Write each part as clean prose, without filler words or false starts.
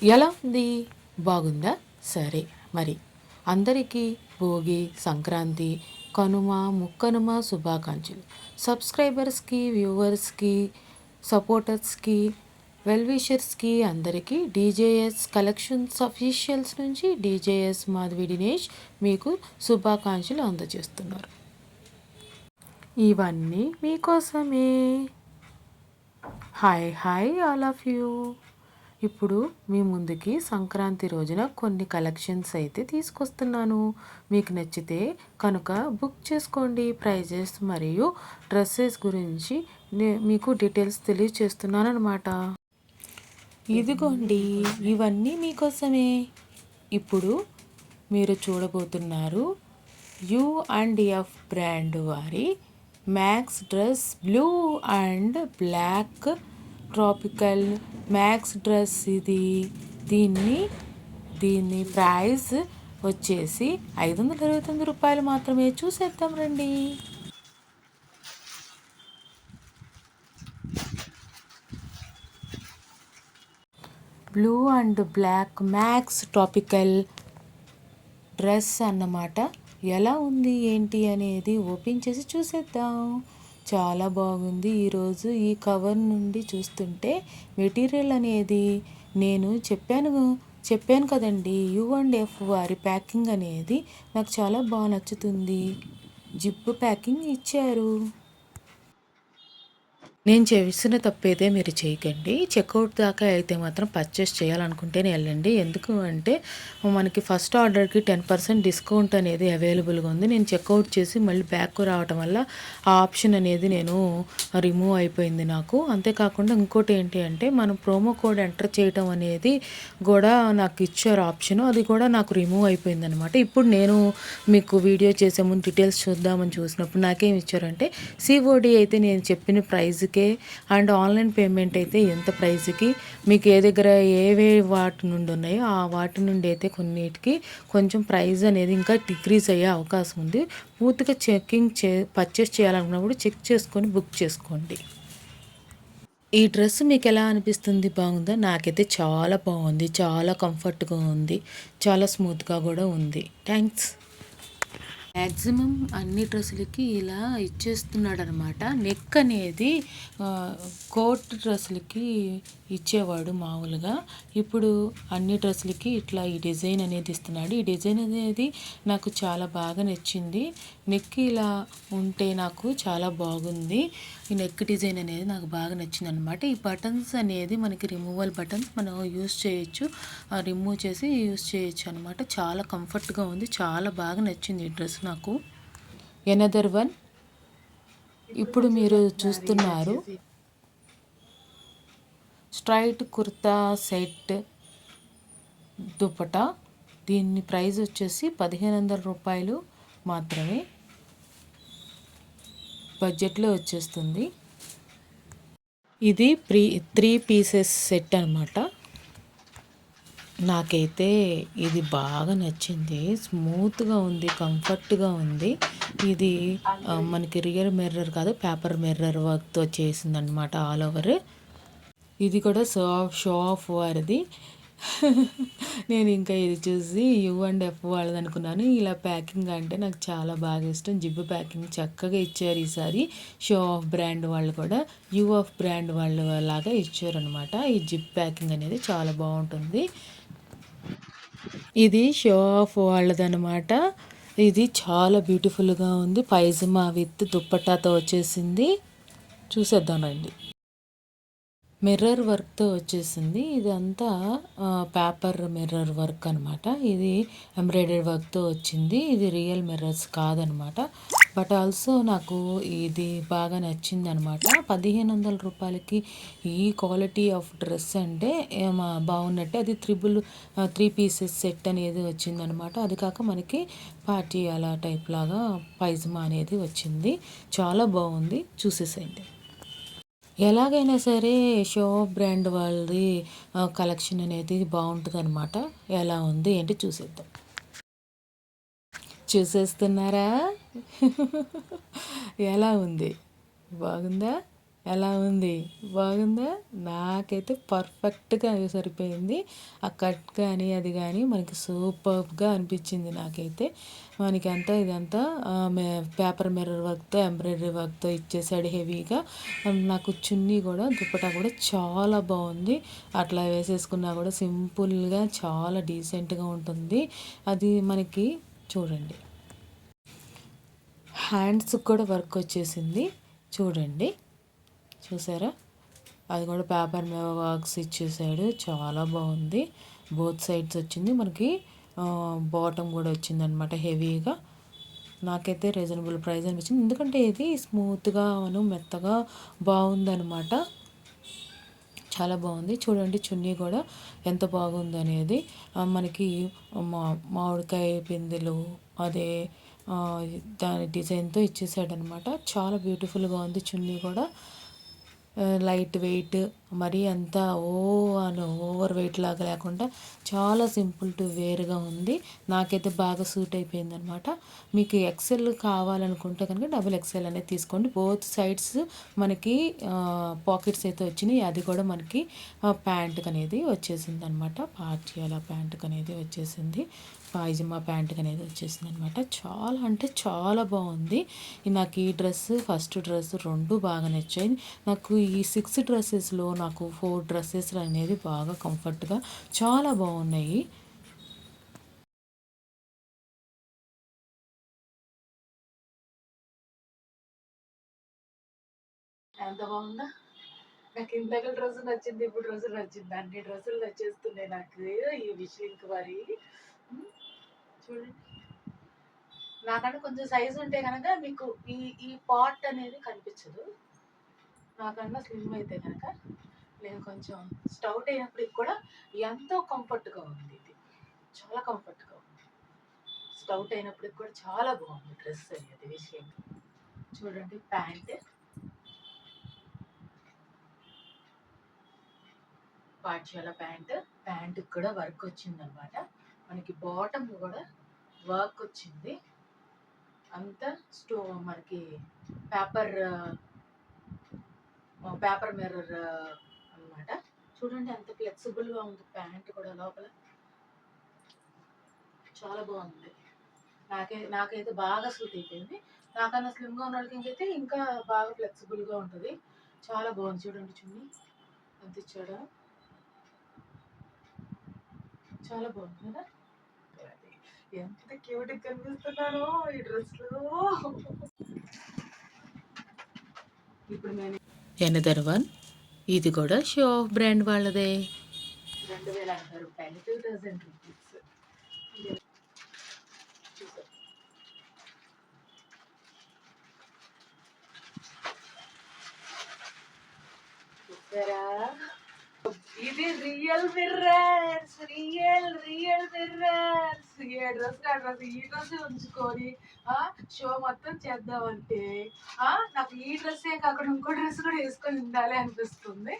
ఎలా ఉంది? బాగుందా? సరే మరి అందరికీ భోగి, సంక్రాంతి, కనుమ, ముక్కనుమ శుభాకాంక్షలు. సబ్స్క్రైబర్స్కి, వ్యూవర్స్కి, సపోర్టర్స్కి, వెల్విషర్స్కి అందరికీ డీజేఎస్ కలెక్షన్స్ అఫీషియల్స్ నుంచి డీజేఎస్ మాధవి దినేష్ మీకు శుభాకాంక్షలు అందజేస్తున్నారు. ఇవన్నీ మీకోసమే. Hi all of you. ఇప్పుడు మీ ముందుకి సంక్రాంతి రోజున కొన్ని కలెక్షన్స్ అయితే తీసుకొస్తున్నాను. మీకు నచ్చితే కనుక బుక్ చేసుకోండి. ప్రైజెస్ మరియు డ్రెస్సెస్ గురించి మీకు డీటెయిల్స్ తెలియజేస్తున్నాను అనమాట. ఇదిగోండి, ఇవన్నీ మీకోసమే. ఇప్పుడు మీరు చూడబోతున్నారు U&F బ్రాండ్ వారి max dress blue and black tropical max dress. దీన్ని ప్రైస్ వచ్చేసి 529 రూపాయలు మాత్రమే. చూసేద్దాం రండి. Blue and black max tropical dress అన్నమాట. ఎలా ఉంది ఏంటి అనేది ఓపెన్ చేసి చూసేద్దాం. చాలా బాగుంది. ఈరోజు ఈ కవర్ నుండి చూస్తుంటే మెటీరియల్ అనేది నేను చెప్పాను కదండి, U&F వారి ప్యాకింగ్ అనేది నాకు చాలా బాగా నచ్చుతుంది. జిప్ ప్యాకింగ్ ఇచ్చారు. నేను చేసిన తప్పైతే మీరు చేయకండి. చెక్అవుట్ దాకా అయితే మాత్రం పర్చేస్ చేయాలనుకుంటేనే వెళ్ళండి. ఎందుకు అంటే మనకి ఫస్ట్ ఆర్డర్కి 10% డిస్కౌంట్ అనేది అవైలబుల్గా ఉంది. నేను చెక్అవుట్ చేసి మళ్ళీ బ్యాక్ రావటం వల్ల ఆ ఆప్షన్ అనేది నేను రిమూవ్ అయిపోయింది నాకు. అంతేకాకుండా ఇంకోటి ఏంటి అంటే మనం ప్రోమో కోడ్ ఎంటర్ చేయటం అనేది కూడా నాకు ఇచ్చారు ఆప్షన్, అది కూడా నాకు రిమూవ్ అయిపోయింది అనమాట. ఇప్పుడు నేను మీకు వీడియో చేసే ముందు డీటెయిల్స్ చూద్దామని చూసినప్పుడు నాకేం ఇచ్చారంటే COD అయితే నేను చెప్పిన ప్రైస్కే అండ్ ఆన్లైన్ పేమెంట్ అయితే ఎంత ప్రైస్కి, మీకు ఏ దగ్గర ఏవే వాటి నుండి ఉన్నాయో ఆ వాటి నుండి అయితే కొన్నిటికి కొంచెం ప్రైస్ అనేది ఇంకా డిక్రీజ్ అయ్యే అవకాశం ఉంది. పూర్తిగా పర్చేస్ చేయాలనుకున్నప్పుడు చెక్ చేసుకొని బుక్ చేసుకోండి. ఈ డ్రెస్ మీకు ఎలా అనిపిస్తుంది? బాగుందా? నాకైతే చాలా బాగుంది. చాలా కంఫర్ట్గా ఉంది. చాలా స్మూత్గా కూడా ఉంది. థ్యాంక్స్. మ్యాక్సిమం అన్ని డ్రెస్సులకి ఇలా ఇచ్చేస్తున్నాడు అనమాట. నెక్ అనేది కోట్ డ్రెస్సులకి ఇచ్చేవాడు మామూలుగా. ఇప్పుడు అన్ని డ్రెస్సులకి ఇట్లా ఈ డిజైన్ అనేది ఇస్తున్నాడు. ఈ డిజైన్ అనేది నాకు చాలా బాగా నచ్చింది. నెక్ ఇలా ఉంటే నాకు చాలా బాగుంది. ఈ నెక్ డిజైన్ అనేది నాకు బాగా నచ్చింది అనమాట. ఈ బటన్స్ అనేది మనకి రిమూవల్ బటన్స్, మనం యూస్ చేయొచ్చు, రిమూవ్ చేసి యూస్ చేయొచ్చు అనమాట. చాలా కంఫర్ట్గా ఉంది. చాలా బాగా నచ్చింది ఈ డ్రెస్ నాకు. Another one. ఇప్పుడు మీరు చూస్తున్నారు స్ట్రైట్ కుర్తా సెట్ దుపటా. దీని ప్రైస్ వచ్చేసి 1500 రూపాయలు మాత్రమే. బడ్జెట్లో వచ్చేస్తుంది. ఇది 3 పీసెస్ సెట్ అనమాట. నాకైతే ఇది బాగా నచ్చింది. స్మూత్గా ఉంది, కంఫర్ట్గా ఉంది. ఇది మనకి రియల్ మిర్రర్ కాదు, పేపర్ మిర్రర్ వర్క్తో చేసిందనమాట ఆల్ ఓవర్. ఇది కూడా షో ఆఫ్ వారిది. నేను ఇంకా ఇది చూసి U&F వాళ్ళది అనుకున్నాను. ఇలా ప్యాకింగ్ అంటే నాకు చాలా బాగా ఇష్టం. జిప్ ప్యాకింగ్ చక్కగా ఇచ్చారు ఈసారి. షో ఆఫ్ బ్రాండ్ వాళ్ళు కూడా UF బ్రాండ్ వాళ్ళు లాగా ఇచ్చారనమాట. ఈ జిప్ ప్యాకింగ్ అనేది చాలా బాగుంటుంది. ఇది షో ఆఫ్ వాళ్ళదనమాట. ఇది చాలా బ్యూటిఫుల్గా ఉంది. పైజమా విత్ దుప్పటాతో వచ్చేసింది. చూసేద్దామండి. మిర్రర్ వర్క్తో వచ్చేసింది. ఇదంతా పేపర్ మిర్రర్ వర్క్ అనమాట. ఇది ఎంబ్రాయిడరీ వర్క్తో వచ్చింది. ఇది రియల్ మిర్రర్స్ కాదనమాట. బట్ ఆల్సో నాకు ఇది బాగా నచ్చింది అనమాట. 1500 రూపాయలకి ఈ క్వాలిటీ ఆఫ్ డ్రెస్ అంటే బాగున్నట్టే. అది 3 పీసెస్ సెట్ అనేది వచ్చిందనమాట. అది కాక మనకి పార్టీ అలా టైప్ లాగా పైజమా అనేది వచ్చింది. చాలా బాగుంది. చూసేసేయండి. ఎలాగైనా సరే షో బ్రాండ్ వాళ్ళది కలెక్షన్ అనేది బాగుంటుంది అనమాట. ఎలా ఉంది ఏంటి చూసేద్దాం. చూసేస్తున్నారా? ఎలా ఉంది? బాగుందా? ఎలా ఉంది? బాగుందా? నాకైతే పర్ఫెక్ట్‌గా సరిపోయింది. ఆ కట్ కానీ, అది కానీ మనకి సూపర్బ్‌గా అనిపించింది నాకైతే. మనకంతా ఇదంతా మే పేపర్ మిర్రర్ వర్క్‌తో, ఎంబ్రాయిడరీ వర్క్‌తో ఇచ్చేసాడు హెవీగా. నాకు చున్నీ కూడా, దుపట్టా కూడా చాలా బాగుంది. అట్లా వేసేసుకున్నా కూడా సింపుల్‌గా చాలా డీసెంట్‌గా ఉంటుంది. అది మనకి చూడండి, హ్యాండ్స్‌కి కూడా వర్క్ వచ్చేసింది. చూడండి. చూసారా? అది కూడా పేపర్ మీద వర్క్స్ ఇచ్చేసాడు. చాలా బాగుంది. బోత్ సైడ్స్ వచ్చింది మనకి. బాటమ్ కూడా వచ్చిందనమాట హెవీగా. నాకైతే రీజనబుల్ ప్రైస్ అనిపించింది. ఎందుకంటే ఇది స్మూత్గా మెత్తగా బాగుందనమాట. చాలా బాగుంది. చూడండి చున్నీ కూడా ఎంత బాగుంది అనేది. మనకి మామిడికాయ పిందెలు అదే దాని డిజైన్తో ఇచ్చేసాడనమాట. చాలా బ్యూటిఫుల్గా ఉంది చున్నీ కూడా. లైట్ వెయిట్, మరీ అంత ఓవర్ వెయిట్ లాగా లేకుండా చాలా సింపుల్ టు వేర్గా ఉంది. నాకైతే బాగా సూట్ అయిపోయింది అనమాట. మీకు ఎక్సెల్ కావాలనుకుంటే కనుక డబుల్ ఎక్సెల్ అనేది తీసుకోండి. బోత్ సైడ్స్ మనకి పాకెట్స్ అయితే వచ్చినాయి. అది కూడా మనకి ప్యాంటుకి అనేది వచ్చేసింది అనమాట. పార్టియాలా ప్యాంటుకి అనేది వచ్చేసింది. పాయిజమా ప్యాంటుకి అనేది వచ్చేసింది అనమాట. చాలా అంటే చాలా బాగుంది. నాకు ఈ డ్రెస్, ఫస్ట్ డ్రెస్ రెండు బాగా నచ్చాయి. నాకు ఈ 6 డ్రెస్సెస్లో నాకు 4 డ్రెస్సెస్ అనేది బాగా కంఫర్ట్గా చాలా బాగున్నాయి. ఎంత బాగుందా? నాకు ఇందాక డ్రెస్ నచ్చింది, ఇప్పుడు డ్రెస్ నచ్చింది, అన్ని డ్రెస్సులు నచ్చేస్తున్నాయి నాకు ఈ విషయంకి మరి. చూడండి, నాకంటే కొంచెం సైజు ఉంటే కనుక మీకు ఈ ఈ పార్ట్ అనేది కనిపించదు. నాకన్నా స్లిమ్ అయితే కనుక నేను కొంచెం స్టౌట్ అయినప్పటికి కూడా ఎంతో కంఫర్ట్గా ఉంది. ఇది చాలా కంఫర్ట్గా ఉంది. స్టౌట్ అయినప్పటికి కూడా చాలా బాగుంది డ్రెస్ అనేది విషయం. చూడండి, ప్యాంట్ పాఠశాల ప్యాంట్, ప్యాంటుకి కూడా వర్క్ వచ్చిందనమాట. మనకి బాటమ్ కూడా వర్క్ వచ్చింది. అంతా మనకి పేపర్ పేపర్ మిర్రర్ అనమాట. చూడండి ఎంత ఫ్లెక్సిబుల్గా ఉంది ప్యాంట్ కూడా లోపల. చాలా బాగుంది. నాకైతే బాగా సూట్ అయిపోయింది. నాకన్నా స్లిమ్గా ఉన్న వాళ్ళకి ఇంకైతే ఇంకా బాగా ఫ్లెక్సిబుల్గా ఉంటుంది. చాలా బాగుంది. చూడండి చున్నీ ఎంత ఇచ్చాడో, చాలా బాగుంది కదా. ఎంత క్యూట్ కనిపిస్తున్నానో ఈ డ్రెస్ లో. ఇప్పుడు నేను ఎనదర్ వన్, ఇది కూడా షో ఆఫ్ బ్రాండ్ వాళ్ళదే. 2,060 రూపాయలు, 2000 రూపీస్. చూసారా? ఇది రియల్ మిర్రర్స్, రియల్ మిర్రర్స్. ఏ డ్రెస్ ఆ డ్రెస్, ఈ డ్రెస్ ఉంచుకొని షో మొత్తం చేద్దామంటే నాకు ఈ డ్రెస్సే కాకుండా ఇంకో డ్రెస్ కూడా వేసుకొని ఉండాలి అనిపిస్తుంది.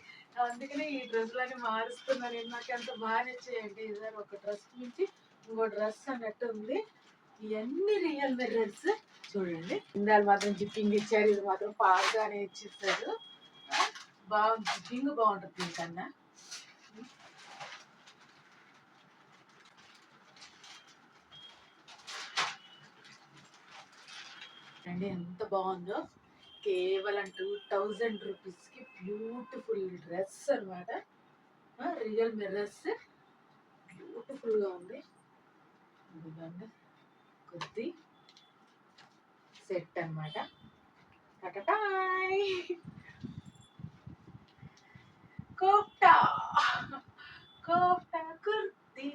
అందుకనే ఈ డ్రెస్లని మారుస్తున్నాను. నాకు ఎంత బాగా నచ్చాయండి. ఇదే ఒక డ్రెస్ నుంచి ఇంకో డ్రెస్ అన్నట్టు ఉంది. ఇవన్నీ రియల్ మిర్రర్స్. చూడండి, ఇందాలు మాత్రం జిప్పింగ్ ఇచ్చారు, ఇది మాత్రం పాలుగానే ఇచ్చిస్తారు. బాగుంది, జిప్పింగ్ బాగుంటుంది దీనికన్నా. అండి ఎంత బాగుందో. కేవలం 2000 రూపీస్కి బ్యూటిఫుల్ డ్రెస్ అనమాట. రియల్ మిర్రర్స్, బ్యూటిఫుల్గా ఉంది. ఇదిగోండి కొద్ది సెట్ అనమాట. టటటాయ్ కోఫ్తా, కోఫ్తా కుర్తీ.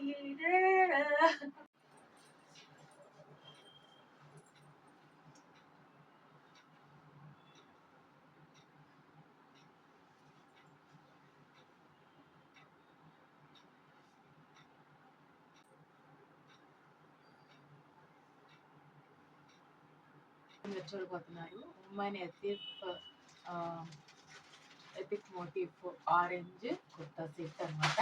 మీరు చూడబోతున్నారు ఉమ్మాయిని epic motif orange kurta set అనమాట.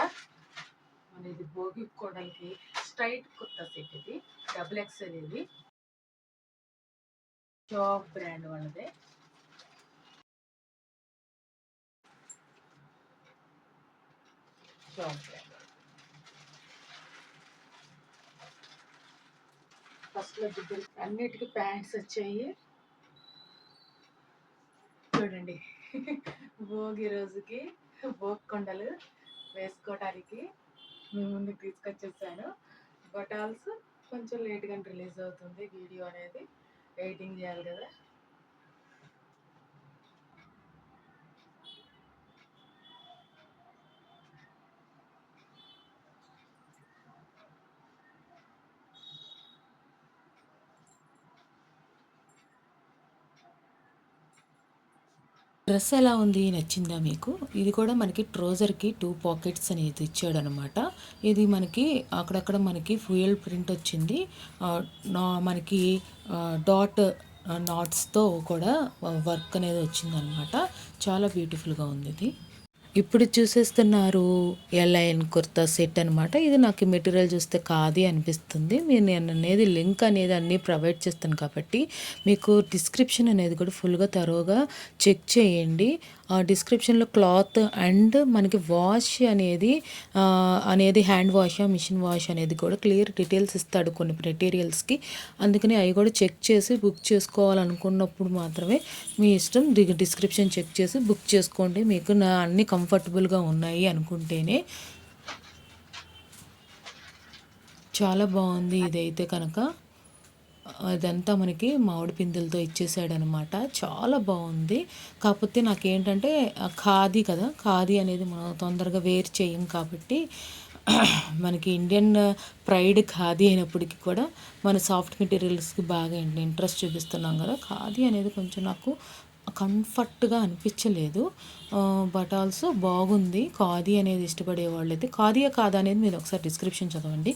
మన ఇది భోగి కోడలికి స్ట్రైట్ కుర్తా సెట్. ఇది డబుల్ ఎక్స్ఎల్. ఇది షాప్ బ్రాండ్ వాళ్ళదే. షార్ట్ ఫస్ట్లో దిగ్గులు అన్నిటికీ ప్యాంట్స్ వచ్చాయి. చూడండి భోగి రోజుకి భోగి కొండలు వేసుకోవడానికి మేము ముందుకు తీసుకొచ్చేసాను. బటాల్స్ కొంచెం లేట్గా రిలీజ్ అవుతుంది వీడియో అనేది, ఎడిటింగ్ చేయాలి కదా. డ్రెస్ ఎలా ఉంది? నచ్చిందా మీకు? ఇది కూడా మనకి ట్రౌజర్‌కి 2 పాకెట్స్ అనేది ఇచ్చాడనమాట. ఇది మనకి అక్కడక్కడ మనకి ఫ్యూయల్ ప్రింట్ వచ్చింది. మనకి డాట్ నాట్స్‌తో కూడా వర్క్ అనేది వచ్చిందనమాట. చాలా బ్యూటిఫుల్‌గా ఉంది ఇది. ఇప్పుడు చూసేస్తున్నారు ఎల్ఐఎన్ కుర్తా సెట్ అనమాట. ఇది నాకు మెటీరియల్ చూస్తే ఖాదీ అనిపిస్తుంది. నేను అనేది లింక్ అనేది అన్నీ ప్రొవైడ్ చేస్తాను కాబట్టి మీకు డిస్క్రిప్షన్ అనేది కూడా ఫుల్గా తరోగా చెక్ చేయండి. ఆ డిస్క్రిప్షన్లో క్లాత్ అండ్ మనకి వాష్ అనేది హ్యాండ్ వాష్ మిషన్ వాష్ అనేది కూడా క్లియర్ డీటెయిల్స్ ఇస్తాడు కొన్ని మెటీరియల్స్కి. అందుకని అవి కూడా చెక్ చేసి బుక్ చేసుకోవాలనుకున్నప్పుడు మాత్రమే మీ ఇష్టం. డిస్క్రిప్షన్ చెక్ చేసి బుక్ చేసుకోండి. మీకు అన్ని కంఫర్టబుల్గా ఉన్నాయి అనుకుంటేనే. చాలా బాగుంది ఇదైతే కనుక. అదంతా మనకి మామిడి పిందెలతో ఇచ్చేసాడనమాట. చాలా బాగుంది. కాకపోతే నాకేంటంటే ఖాదీ కదా, ఖాదీ అనేది మనం తొందరగా వేర్ చేయం కాబట్టి మనకి ఇండియన్ ప్రైడ్ ఖాదీ అయినప్పటికీ కూడా మన సాఫ్ట్ మెటీరియల్స్కి బాగా ఇంట్రెస్ట్ చూపిస్తున్నాం కదా. ఖాదీ అనేది కొంచెం నాకు కంఫర్ట్గా అనిపించలేదు. బట్ ఆల్సో బాగుంది. ఖాదీ అనేది ఇష్టపడే వాళ్ళైతే ఖాదీయా కాదా అనేది మీరు ఒకసారి డిస్క్రిప్షన్ చదవండి.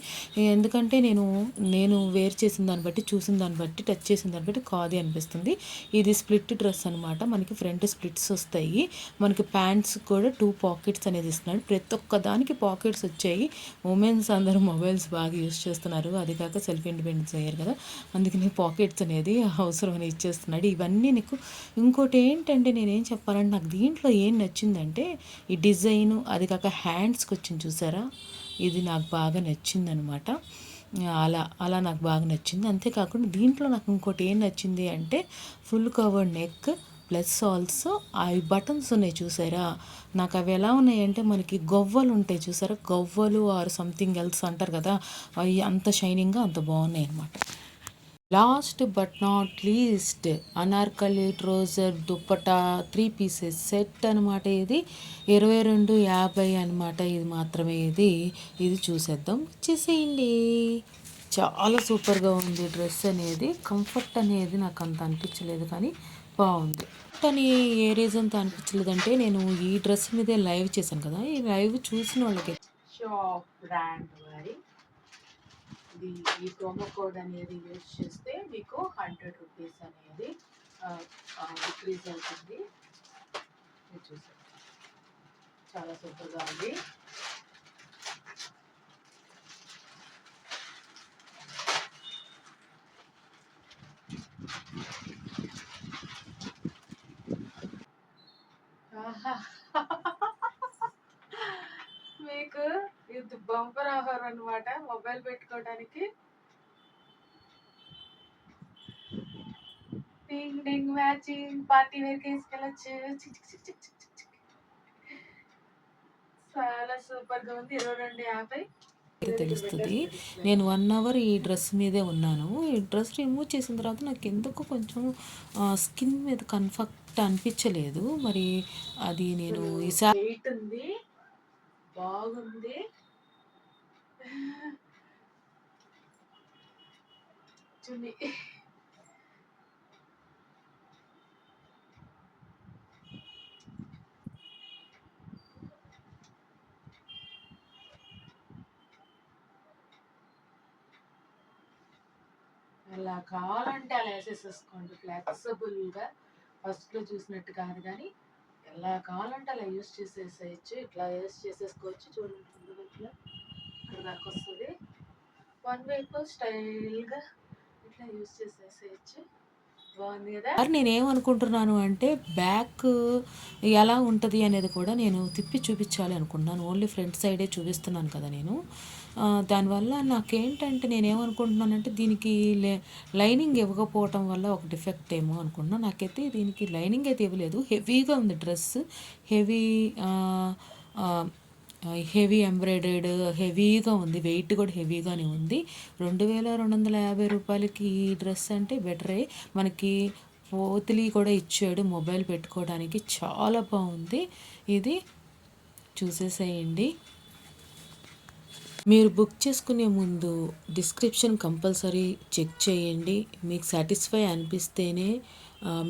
ఎందుకంటే నేను వేర్ చేసిన దాన్ని బట్టి, చూసిన దాన్ని బట్టి, టచ్ చేసిన దాన్ని బట్టి ఖాదీ అనిపిస్తుంది. ఇది స్ప్లిట్ డ్రెస్ అనమాట. మనకి ఫ్రంట్ స్ప్లిట్స్ వస్తాయి. మనకి ప్యాంట్స్ కూడా 2 పాకెట్స్ అనేది ఇస్తున్నాడు. ప్రతి ఒక్క దానికి పాకెట్స్ వచ్చాయి. ఉమెన్స్ అందరూ మొబైల్స్ బాగా యూస్ చేస్తున్నారు. అది కాక సెల్ఫ్ ఇండిపెండెన్స్ అయ్యారు కదా, అందుకని పాకెట్స్ అనేది అవసరం అని ఇచ్చేస్తున్నాడు. ఇవన్నీ నీకు ఇంకోటి ఏంటంటే నేనేం చెప్పాలంటే నాకు దీంట్లో ఏం నచ్చిందంటే ఈ డిజైను, అది కాక హ్యాండ్స్కి వచ్చింది చూసారా, ఇది నాకు బాగా నచ్చిందనమాట. అలా నాకు బాగా నచ్చింది. అంతేకాకుండా దీంట్లో నాకు ఇంకోటి ఏం నచ్చింది అంటే full covered neck plus also ఆ బటన్స్ ఉన్నాయి చూసారా. నాకు అవి ఎలా ఉన్నాయంటే మనకి గవ్వలు ఉంటాయి చూసారా, గవ్వలు ఆర్ సంథింగ్ ఎల్స్ అంటారు కదా, అవి అంత షైనింగ్గా అంత బాగున్నాయి అనమాట. Last but not least Anarkali trouser dupatta 3 pieces set అనమాట. ఇది 22.50 అనమాట. ఇది మాత్రమే ఇది చూసేద్దాం, చేసేయండి. చాలా సూపర్గా ఉంది డ్రెస్ అనేది. కంఫర్ట్ అనేది నాకు అంత అనిపించలేదు కానీ బాగుంది. కానీ ఏ రీజన్తో అనిపించలేదంటే నేను ఈ డ్రెస్ మీదే లైవ్ చేశాను కదా, ఈ లైవ్ చూసిన వాళ్ళకి షాప్ బ్రాండ్ వారి ఈ ప్రోమో కోడ్ అనేది యూజ్ చేస్తే మీకు 100 రూపీస్ అనేది డిక్రీజ్ అవుతుంది. మీరు చూసారు, చాలా సూపర్గా ఉంది. మీకు ఇది బంపర్ ఆఫర్ అనమాట. మొబైల్ పెట్టుకోవడానికి డింగ్ డింగ్ మ్యాచింగ్ పార్టీ వేర్ తీసుకెళ్ళచ్చు. చాలా సూపర్గా ఉంది. 22.50 తెలుస్తుంది. నేను 1 అవర్ ఈ డ్రెస్ మీదే ఉన్నాను. ఈ డ్రెస్ రిమూవ్ చేసిన తర్వాత నాకు ఎందుకు కొంచెం స్కిన్ మీద కంఫర్ట్ అనిపించలేదు. మరి అది నేను ఈసారి వెయిట్ ఉంది, బాగుంది. చున్నీ ఎలా కావాలంటే అలా వేసేసేసుకోండి. ఫ్లెక్సిబుల్గా ఫస్ట్లో చూసినట్టు కాదు కానీ ఎలా కావాలంటే అలా యూస్ చేసేసేయచ్చు. ఇట్లా యూస్ చేసేసుకోవచ్చు. చూడండి ఇట్లా ఇక్కడ దాకా వస్తుంది. వన్ వైపు స్టైల్గా ఇట్లా యూస్ చేసేసేయచ్చు. బాగుంది కదా. మరి నేనేమనుకుంటున్నాను అంటే బ్యాక్ ఎలా ఉంటది అనేది కూడా నేను తిప్పి చూపించాలి అనుకుంటున్నాను. ఓన్లీ ఫ్రంట్ సైడే చూపిస్తున్నాను కదా నేను. దానివల్ల నాకేంటంటే నేనేమనుకుంటున్నానంటే దీనికి లైనింగ్ ఇవ్వకపోవటం వల్ల ఒక డిఫెక్ట్ ఏమో అనుకుంటున్నా. నాకైతే దీనికి లైనింగ్ అయితే ఇవ్వలేదు. హెవీగా ఉంది డ్రెస్. హెవీ ఆహ్, ఆహ్, హెవీ ఎంబ్రాయిడరీడ్ హెవీగా ఉంది. వెయిట్ కూడా హెవీగానే ఉంది. రూ. 2250కి ఈ డ్రెస్ అంటే బెటరే. మనకి పోతిలి కూడా ఇచ్చాడు మొబైల్ పెట్టుకోవడానికి. చాలా బాగుంది. ఇది చూసేసేయండి. మీరు బుక్ చేసుకునే ముందు డిస్క్రిప్షన్ కంపల్సరీ చెక్ చేయండి. మీకు సాటిస్ఫై అనిపిస్తేనే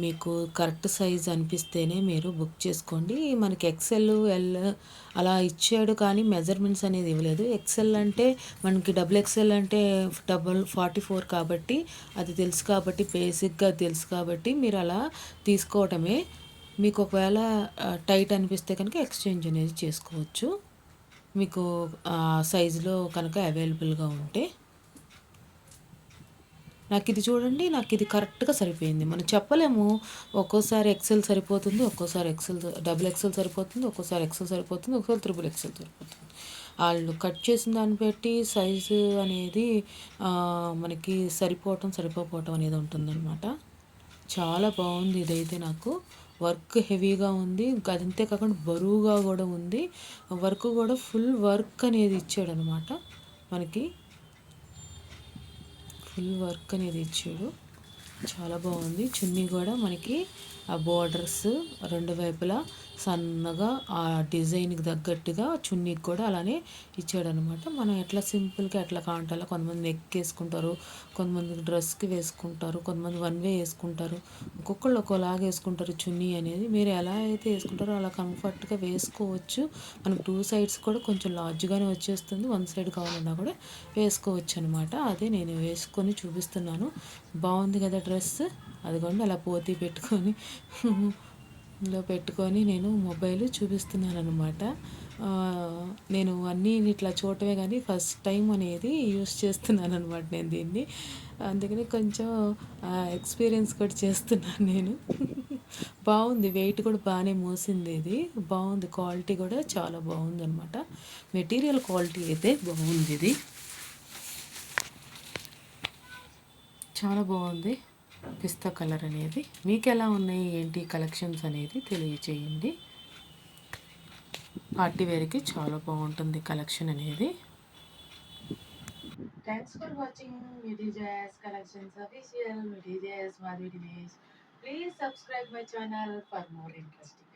మీకు కరెక్ట్ సైజ్ అనిపిస్తేనే మీరు బుక్ చేసుకోండి. మనకి ఎక్సెల్, ఎల్ అలా ఇచ్చాడు కానీ మెజర్మెంట్స్ అనేది ఇవ్వలేదు. ఎక్సెల్ అంటే మనకి డబుల్ ఎక్సెల్ అంటే 44 కాబట్టి అది తెలుసు కాబట్టి బేసిక్గా తెలుసు కాబట్టి మీరు అలా తీసుకోవటమే. మీకు ఒకవేళ టైట్ అనిపిస్తే కనుక ఎక్స్చేంజ్ అనేది చేసుకోవచ్చు. మీకు సైజులో కనుక అవైలబుల్గా ఉంటే. నాకు ఇది చూడండి, నాకు ఇది కరెక్ట్గా సరిపోయింది. మనం చెప్పలేము, ఒక్కోసారి ఎక్సెల్ సరిపోతుంది, ఒక్కోసారి డబుల్ ఎక్సెల్ సరిపోతుంది, ఒక్కోసారి ఎక్సెల్ సరిపోతుంది, ఒక్కోసారి త్రిబుల్ ఎక్సెల్ సరిపోతుంది. వాళ్ళు కట్ చేసిన దాన్ని బట్టి సైజు అనేది మనకి సరిపోవటం అనేది ఉంటుందన్నమాట. చాలా బాగుంది ఇదైతే. నాకు వర్క్ హెవీగా ఉంది, అంతే కాకుండా బరువుగా కూడా ఉంది. వర్క్ కూడా ఫుల్ వర్క్ అనేది ఇచ్చాడనమాట. మనకి ఫుల్ వర్క్ అనేది ఇచ్చాడు. చాలా బాగుంది. చున్నీ కూడా మనకి ఆ బోర్డర్స్ రెండు వైపులా సన్నగా ఆ డిజైన్కి తగ్గట్టుగా చున్నీకి కూడా అలానే ఇచ్చాడనమాట. మనం ఎట్లా సింపుల్గా ఎట్లా కాంటాలో కొంతమంది నెక్ వేసుకుంటారు, కొంతమంది డ్రెస్కి వేసుకుంటారు, కొంతమంది వన్ వే వేసుకుంటారు, ఒక్కొక్కళ్ళు ఒక్కోలాగా వేసుకుంటారు చున్నీ అనేది. మీరు ఎలా అయితే వేసుకుంటారో అలా కంఫర్ట్గా వేసుకోవచ్చు. మనకు టూ సైడ్స్ కూడా కొంచెం లార్జ్గానే వచ్చేస్తుంది. వన్ సైడ్ కావాలన్నా కూడా వేసుకోవచ్చు అనమాట. అదే నేను వేసుకొని చూపిస్తున్నాను. బాగుంది కదా డ్రెస్. అదిగోండి అలా పోతీ పెట్టుకొని లో పెట్టుకొని నేను మొబైల్ చూపిస్తున్నాను అనమాట. నేను అన్నీ ఇట్లా చూడటమే కానీ ఫస్ట్ టైం అనేది యూస్ చేస్తున్నాను అనమాట నేను దీన్ని. అందుకని కొంచెం ఎక్స్పీరియన్స్ కూడా చేస్తున్నాను నేను. బాగుంది, వెయిట్ కూడా బాగానే మోసింది. ఇది బాగుంది, క్వాలిటీ కూడా చాలా బాగుంది అనమాట. మెటీరియల్ క్వాలిటీ అయితే బాగుంది. ఇది చాలా బాగుంది. పిస్తా కలర్ అనేది. మీకు ఎలా ఉన్నాయి ఏంటి కలెక్షన్స్ అనేది తెలియచేయండి. పార్టీ వేర్కి చాలా బాగుంటుంది కలెక్షన్ అనేది. Thanks for watching Midijas collections official. Midijas Madhavi Dinesh. Please subscribe my channel for more interesting.